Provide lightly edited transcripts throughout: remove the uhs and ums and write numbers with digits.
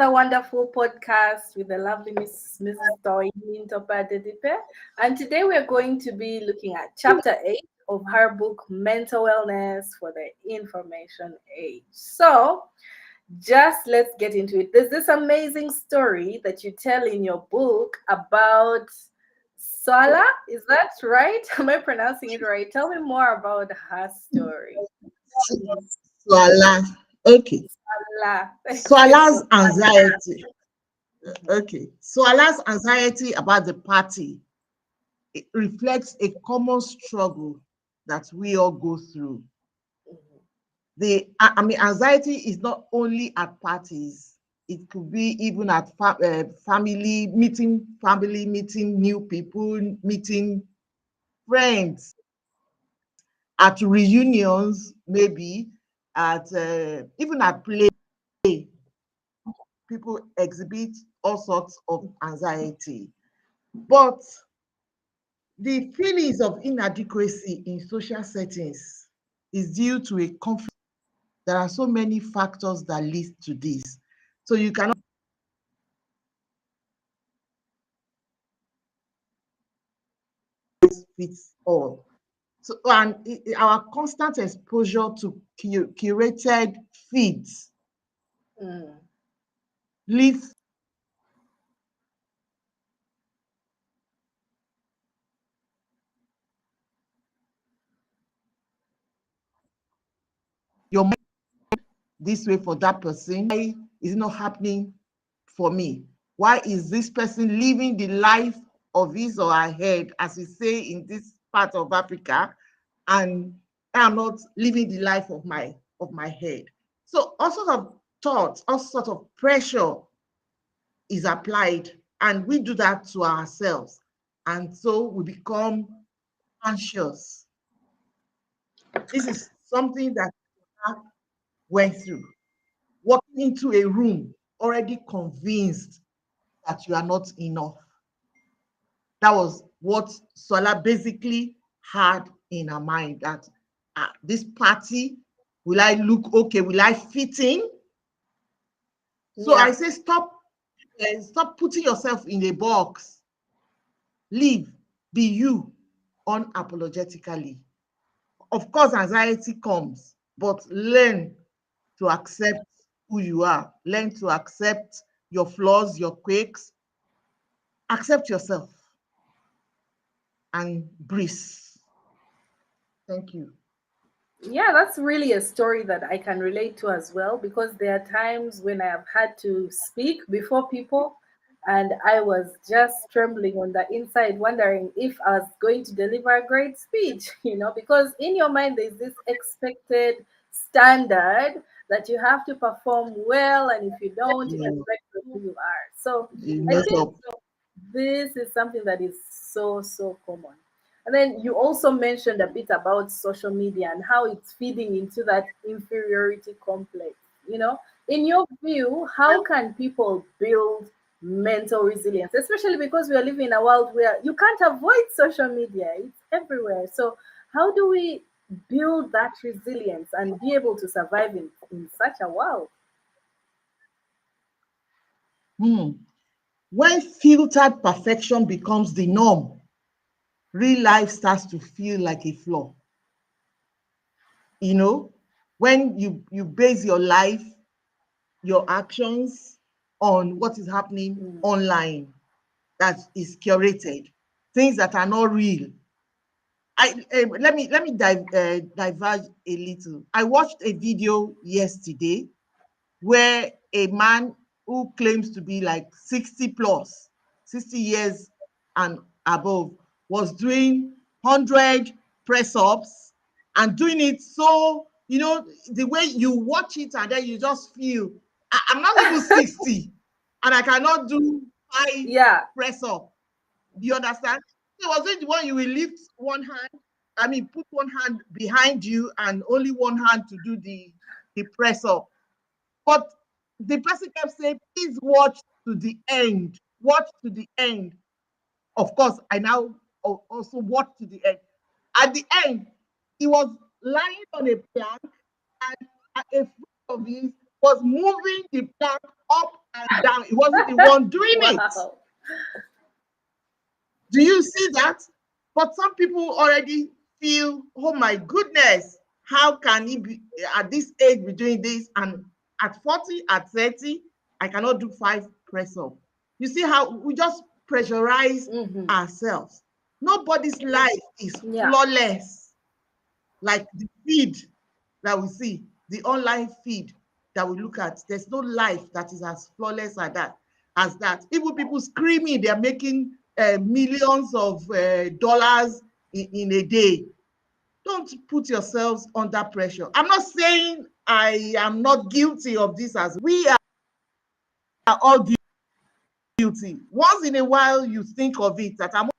A wonderful podcast with the lovely Mrs. Toyin Tope Adedipe. And today we're going to be looking at chapter 8 of her book, Mental Wellness for the Information Age. So, just let's get into it. There's this amazing story that you tell in your book about Swala. Is that right? Am I pronouncing it right? Tell me more about her story. Swala. Okay. Swala. Thank you Swala's so anxiety. much. Okay. Swala's anxiety about the party, it reflects a common struggle that we all go through. Mhm. Anxiety is not only at parties. It could be even at family meeting new people, meeting friends, at reunions, maybe at even at play. People exhibit all sorts of anxiety. But the feelings of inadequacy in social settings is due to a conflict. There are so many factors that lead to this. So you cannot fit all. So and our constant exposure to curated feeds Mm. leads your mind this way for that person. Why is it not happening for me? Why is this person living the life of his or her head, as we say in this part of Africa, and I'm not living the life of my head? So all sorts of thoughts, all sorts of pressure is applied, and we do that to ourselves, and so we become anxious. This is something that I went through. Walking into a room already convinced that you are not enough. That was what Sola basically had in her mind, that this party, will I look okay? Will I fit in? So I Yeah. say, stop putting yourself in a box. Live, be you unapologetically. Of course, anxiety comes, but learn to accept who you are. Learn to accept your flaws, your quirks. Accept yourself and breathe. Thank you. Yeah, that's really a story that I can relate to as well because there are times when I have had to speak before people and I was just trembling on the inside, wondering if I was going to deliver a great speech, because in your mind there's this expected standard that you have to perform well, and if you don't, it Mm, reflects on who you are. So you I mess think up. this is something that is so, so common. And then you also mentioned a bit about social media and how it's feeding into that inferiority complex. In your view, how can people build mental resilience, especially because we are living in a world where you can't avoid social media, it's everywhere. So, how do we build that resilience and be able to survive in such a world? Hmm. When filtered perfection becomes the norm, real life starts to feel like a flaw. You know, when you base your life, your actions on what is happening Mm. online, that is curated, things that are not real. Let me diverge a little. I watched a video yesterday where a man who claims to be like 60 plus, 60 years and above, was doing 100 press ups and doing it so, the way you watch it and then you just feel, I'm not even 60 and I cannot do 5 Yeah. press up. You understand? So was it the one you will lift one hand? I mean, put one hand behind you and only one hand to do the press up. But the person kept saying, please watch to the end. Watch to the end. Of course, I now also watch to the end. At the end, he was lying on a plank, and a friend of his was moving the plank up and and he wasn't the one doing it. Wow. Do you see that? But some people already feel, oh my goodness, how can he be at this age be doing this? And at 40, at 30, I cannot do 5 press up. You see how we just pressurize Mm-hmm. ourselves. Nobody's life is Yeah. flawless. Like the feed that we see, the online feed that we look at, there's no life that is as flawless as that. Even people screaming, they're making millions of dollars in a day. Don't put yourselves under pressure. I'm not saying I am not guilty of this, as we are all guilty. Once in a while, you think of it that I'm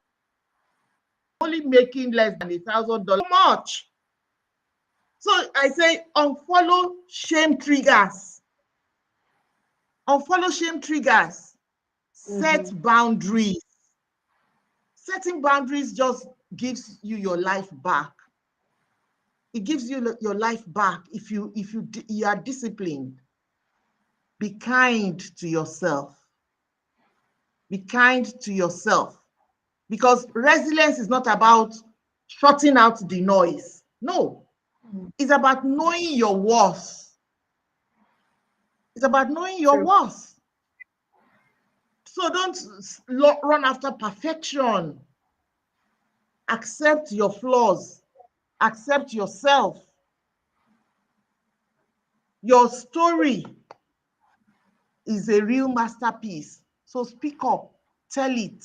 only making less than $1,000. Much. So I say unfollow shame triggers. Unfollow shame triggers. Mm-hmm. Set boundaries. Setting boundaries just gives you your life back. It gives you your life back if you are disciplined. Be kind to yourself. Be kind to yourself. Because resilience is not about shutting out the noise. No, it's about knowing your worth. It's about knowing your True. worth. So don't run after perfection. Accept your flaws. Accept yourself. Your story is a real masterpiece. So speak up. Tell it.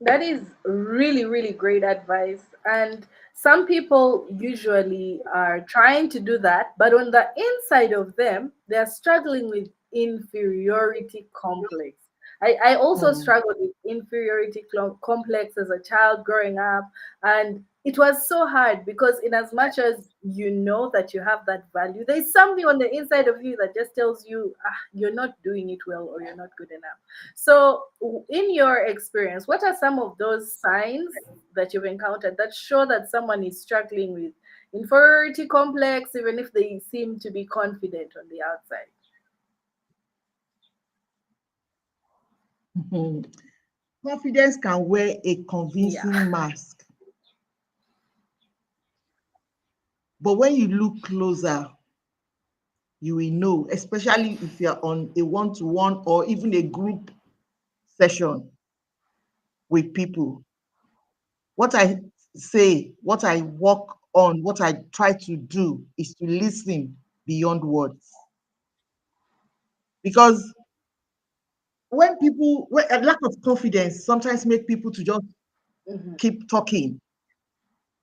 That is really, really great advice. And some people usually are trying to do that, but on the inside of them, they're struggling with inferiority complex. I also Hmm. struggled with inferiority complex as a child growing up. And it was so hard because, in as much as you know that you have that value, there's something on the inside of you that just tells you, you're not doing it well or you're not good enough. So, in your experience, what are some of those signs that you've encountered that show that someone is struggling with inferiority complex, even if they seem to be confident on the outside? Confidence can wear a Yeah. convincing mask, but when you look closer, you will know, especially if you're on a one-to-one or even a group session with people. What I say, what I work on, what I try to do is to listen beyond words. Because when a lack of confidence sometimes make people to just Hmm. keep talking.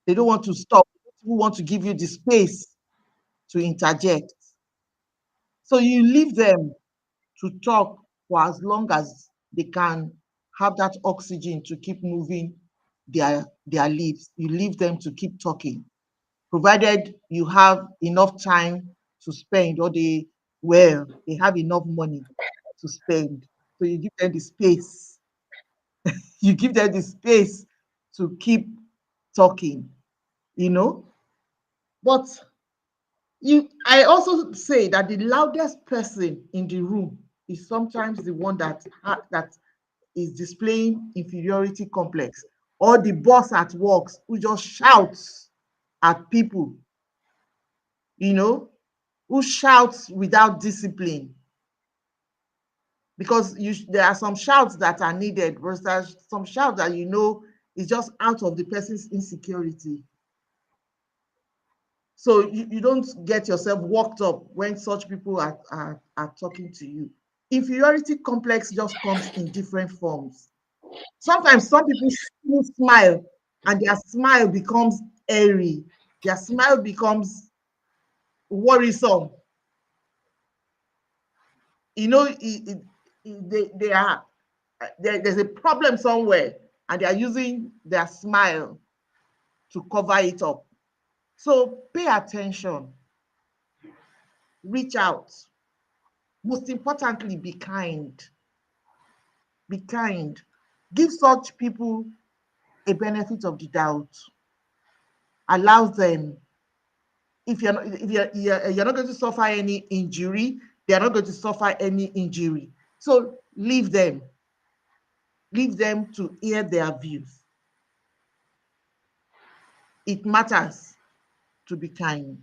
They don't want to stop. People want to give you the space to interject. So you leave them to talk for as long as they can have that oxygen to keep moving their lips. You leave them to keep talking, provided you have enough time to spend, or they have enough money to spend. So you give them the space. You give them the space to keep talking, you know. But I also say that the loudest person in the room is sometimes the one that is displaying inferiority complex, or the boss at work who just shouts at people, you know, who shouts without discipline. Because there are some shouts that are needed, versus some shouts that is just out of the person's insecurity. So you don't get yourself worked up when such people are talking to you. Inferiority complex just comes in different forms. Sometimes some people smile and their smile becomes airy. Their smile becomes worrisome. They are there's a problem somewhere, and they are using their smile to cover it up. So pay attention, reach out. Most importantly, be kind. Be kind. Give such people a benefit of the doubt. Allow them if you're not going to suffer any injury, they are not going to suffer any injury. So leave them to hear their views. It matters to be kind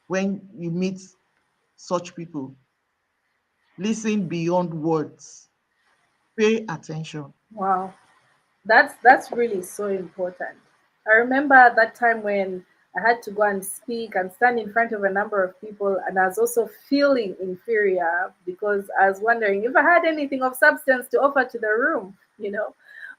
when you meet such people. Listen beyond words. Pay attention. Wow. That's really so important. I remember at that time when I had to go and speak and stand in front of a number of people, and I was also feeling inferior because I was wondering if I had anything of substance to offer to the room.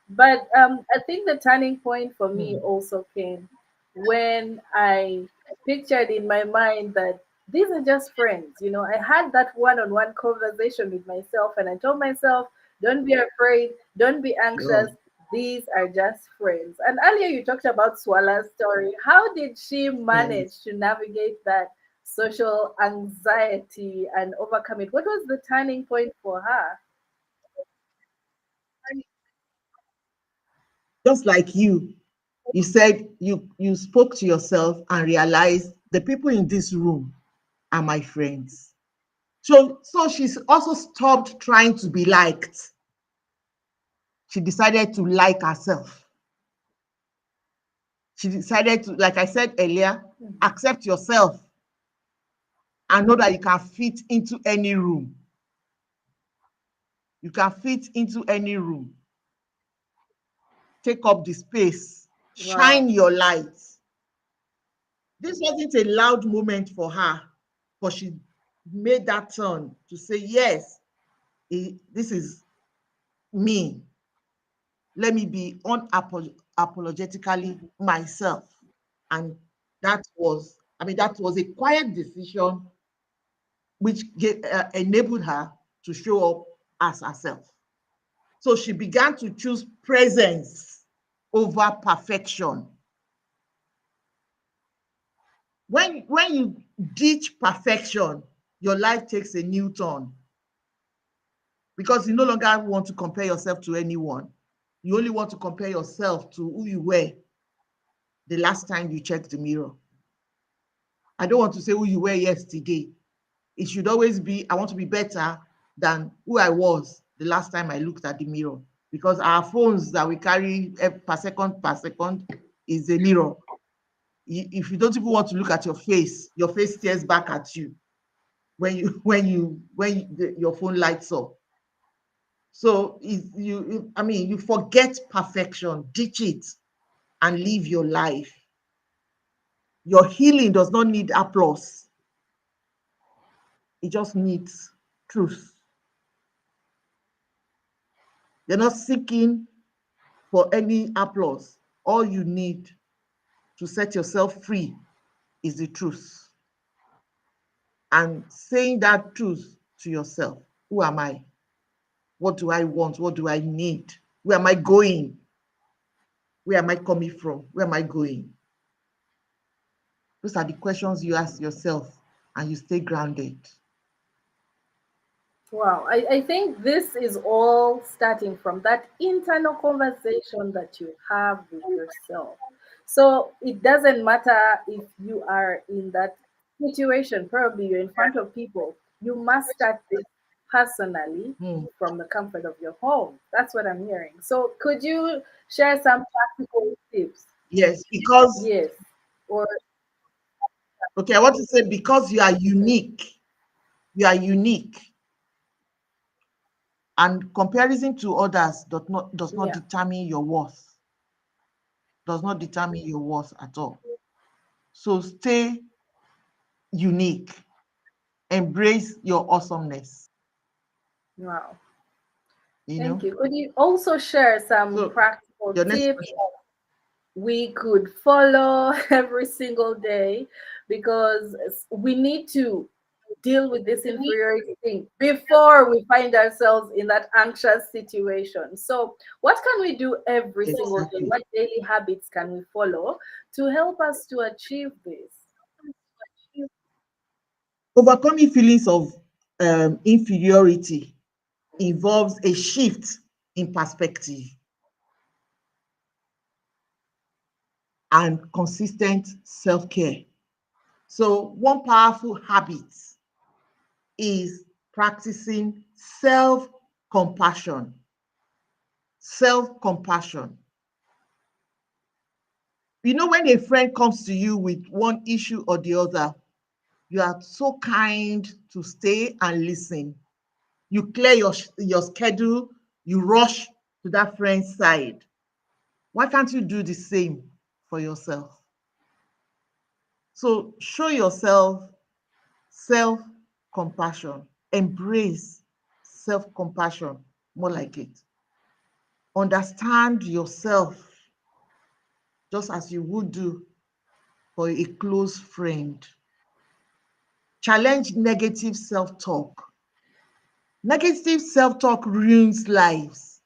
But I think the turning point for me Hmm. also came when I pictured in my mind that these are just friends. I had that one on one conversation with myself, and I told myself, don't be afraid, don't be Oh, anxious. These are just friends. And earlier you talked about Swala's story. How did she manage yes. to navigate that social anxiety and overcome it? What was the turning point for her? Just like you said you spoke to yourself and realized the people in this room are my friends. So she's also stopped trying to be liked. She decided to like herself. She decided to, like I said earlier, Mhm. accept yourself and know that you can fit into any room. You can fit into any room. Take up the space. Wow. Shine your light. This wasn't a loud moment for her, but she made that turn to say, yes, this is me. Let me be unapologetically Mhm. myself. And that was a quiet decision which enabled her to show up as herself. So she began to choose presence over perfection. When you ditch perfection, your life takes a new turn because you no longer want to compare yourself to anyone. You only want to compare yourself to who you were the last time you checked the mirror. I don't want to say who you were yesterday. It should always be, I want to be better than who I was the last time I looked at the mirror. Because our phones that we carry per second is a mirror. If you don't even want to look at your face stares back at you your phone lights up. So you forget perfection, ditch it, and live your life. Your healing does not need applause. It just needs truth. You're not seeking for any applause. All you need to set yourself free is the truth. And saying that truth to yourself, who am I? What do I want? What do I need? Where am I going? Where am I coming from? Where am I going? Those are the questions you ask yourself and you stay grounded. Wow, I think this is all starting from that internal conversation that you have with yourself. So it doesn't matter if you are in that situation, probably you're in front of people, you must start this personally Hmm. from the comfort of your home. That's what I'm hearing. So could you share some practical tips? Yes, because, Yes. Or, okay, I want to say because mhm, you are unique, and comparison to others does not yeah. determine your worth, does not determine your worth at all. So stay unique, embrace your awesomeness, Wow. you Thank know. you. Could you also share some So practical your next tips question. we could follow every single day, because we need to deal with this inferiority thing before we find ourselves in that anxious situation. So, what can we do every single day? Exactly. What daily habits can we follow to help us to achieve this? Overcoming feelings of inferiority involves a shift in perspective and consistent self-care. So one powerful habit is practicing self-compassion. Self-compassion. You know, when a friend comes to you with one issue or the other, you are so kind to stay and listen. You clear your schedule, you rush to that friend's side. Why can't you do the same for yourself? So show yourself self-compassion. Embrace self-compassion, more like it. Understand yourself just as you would do for a close friend. Challenge negative self-talk. Negative self-talk ruins lives.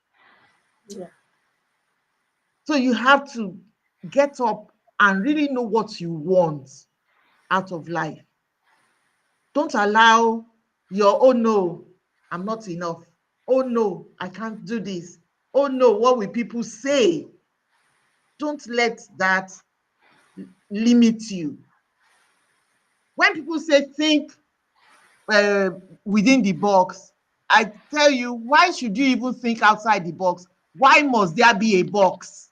Yeah. So you have to get up and really know what you want out of life. Don't allow your, oh no, I'm not enough. Oh no, I can't do this. Oh no, what will people say? Don't let that limit you. When people say think uh, within the box, I tell you, why should you even think outside the box? Why must there be a box?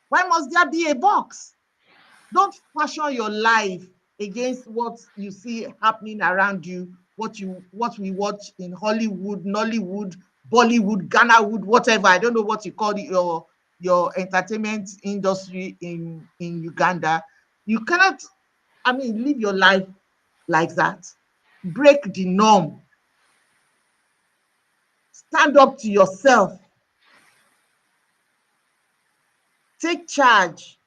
Why must there be a box? Don't fashion your life against what you see happening around you, what we watch in Hollywood, Nollywood, Bollywood, Ghanawood, whatever. I don't know what you call it, your entertainment industry in Uganda. You cannot, I mean, live your life like that. Break the norm. Stand up to yourself. Take charge.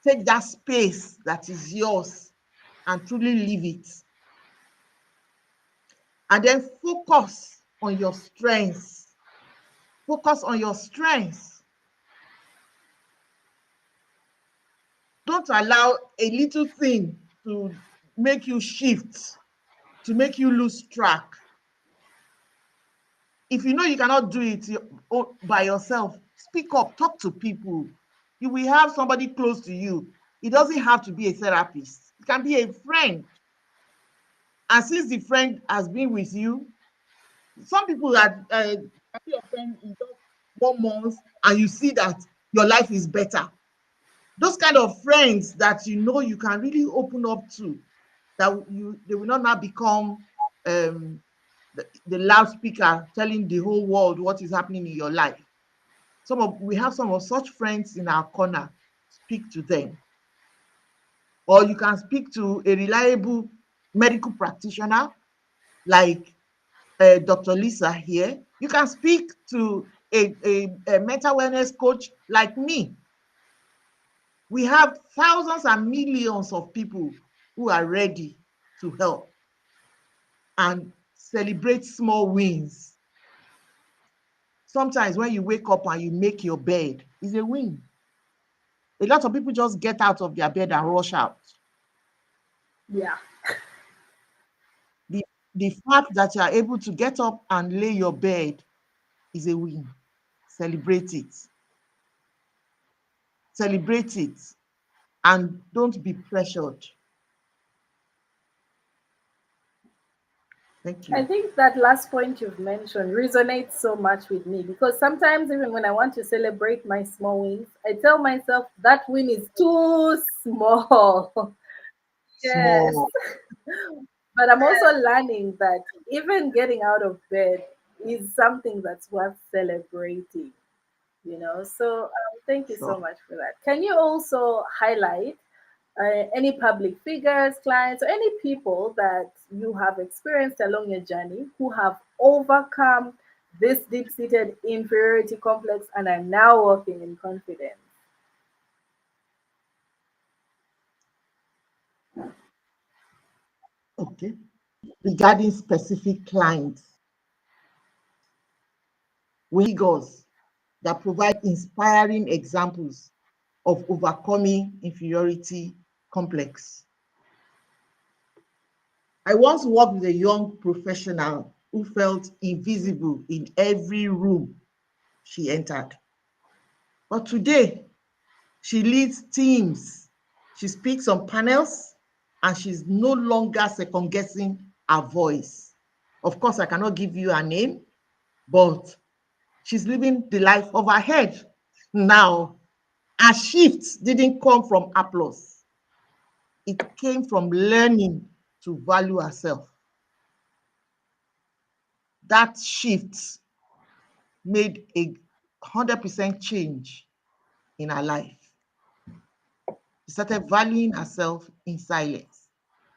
Take that space that is yours and truly live it. And then focus on your strengths. Focus on your strengths. Don't allow a little thing to make you shift, to make you lose track. If you know you cannot do it by yourself, speak up, talk to people. You will have somebody close to you. It doesn't have to be a therapist. It can be a friend. And since the friend has been with you, some people are your friend in just 1 month, and you see that your life is better. Those kind of friends that you know you can really open up to, that they will not now become the loudspeaker telling the whole world what is happening in your life. We have some of such friends in our corner. Speak to them. Or you can speak to a reliable medical practitioner like Dr. Lisa here. You can speak to a mental wellness coach like me. We have thousands and millions of people who are ready to help and celebrate small wins. Sometimes when you wake up and you make your bed, it's a win. A lot of people just get out of their bed and rush out. Yeah. The, the fact that you are able to get up and lay your bed is a win. Celebrate it. Celebrate it. And don't be pressured. Thank I you. think that last point you've mentioned resonates so much with me because sometimes, even when I want to celebrate my small wins, I tell myself that win is too small. Yes. Small. But I'm also learning that even getting out of bed is something that's worth celebrating, you know. So thank you so Sure. much for that. Can you also highlight any public figures, clients, or any people that you have experienced along your journey who have overcome this deep seated inferiority complex and are now working in confidence? Okay. Regarding specific clients, we have figures that provide inspiring examples of overcoming inferiority complex. I once worked with a young professional who felt invisible in every room she entered. But today, she leads teams, She speaks on panels and she's no longer second guessing her voice. Of course, I cannot give you her name, but she's living the life of her head. Now, her shift didn't come from applause. It came from learning to value herself. That shift made a 100% change in her life. She started valuing herself in silence.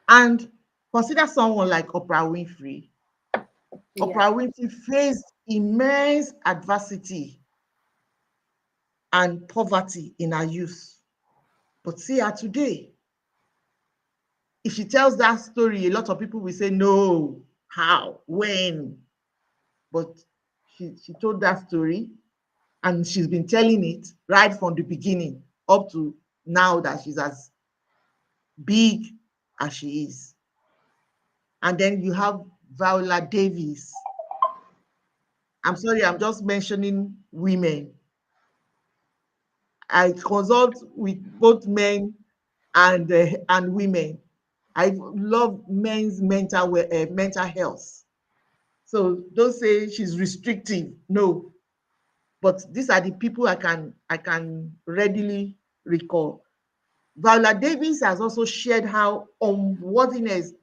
And consider someone like Oprah Winfrey. Yeah. Oprah Winfrey faced immense adversity and poverty in her youth. But see her today. If she tells that story, a lot of people will say, no, how, when? But she told that story and she's been telling it right from the beginning up to now that she's as big as she is. And then you have Viola Davis. I'm sorry, I'm just mentioning women. I consult with both men and women. I love men's mental health. So don't say she's restrictive. No, but these are the people I can readily recall. Viola Davis has also shared how unworthiness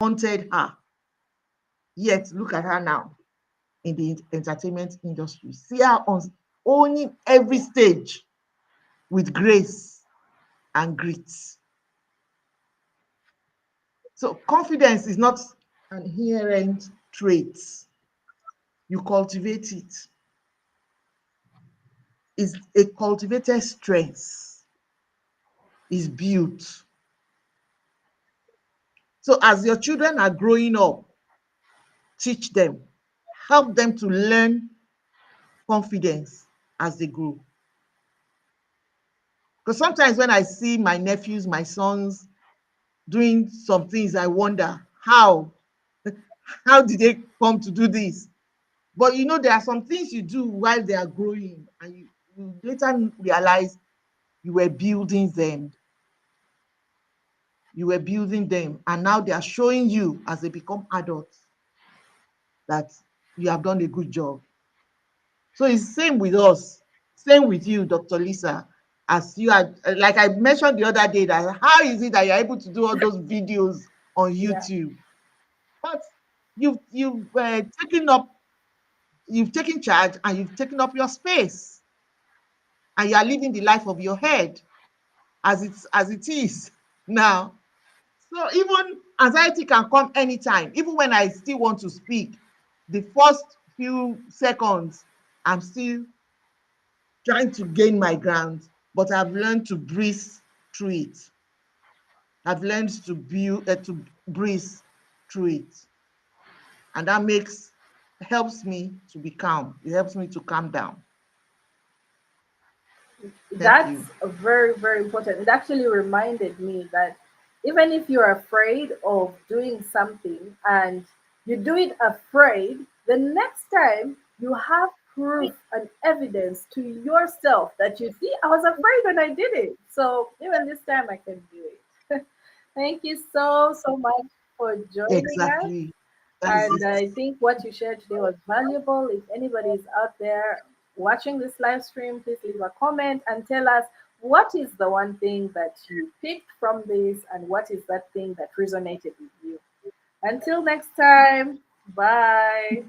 haunted her. Yet look at her now in the entertainment industry. See her on owning every stage with grace and grit. So confidence is not an inherent trait. You cultivate it. It's a cultivated strength. Is built. So as your children are growing up, teach them, help them to learn confidence as they grow. Because sometimes when I see my nephews, my sons doing some things, I wonder how did they come to do this? But you know, there are some things you do while they are growing, and you later realize you were building them. You were building them, and now they are showing you as they become adults that you have done a good job. So it's same with us, same with you, Dr. Lisa. As you are, like I mentioned the other day, that how is it that you're able to do all those videos on Yeah. YouTube? But you've taken up, you've taken charge, and you've taken up your space, and you are living the life of your head as it is now. So even anxiety can come anytime. Even when I still want to speak, the first few seconds, I'm still trying to gain my ground, but I've learned to breathe through it. I've learned to breathe through it, and that helps me to be calm. It helps me to calm down. Thank That's you. very, very important. It actually reminded me that even if you're afraid of doing something and you do it afraid, the next time you have proof and evidence to yourself that you see, I was afraid when I did it. So even this time I can do it. Thank you so, so much for joining us. Exactly. That is And it. I think what you shared today was valuable. If anybody is out there watching this live stream, please leave a comment and tell us what is the one thing that you picked from this and what is that thing that resonated with you. Until next time, bye.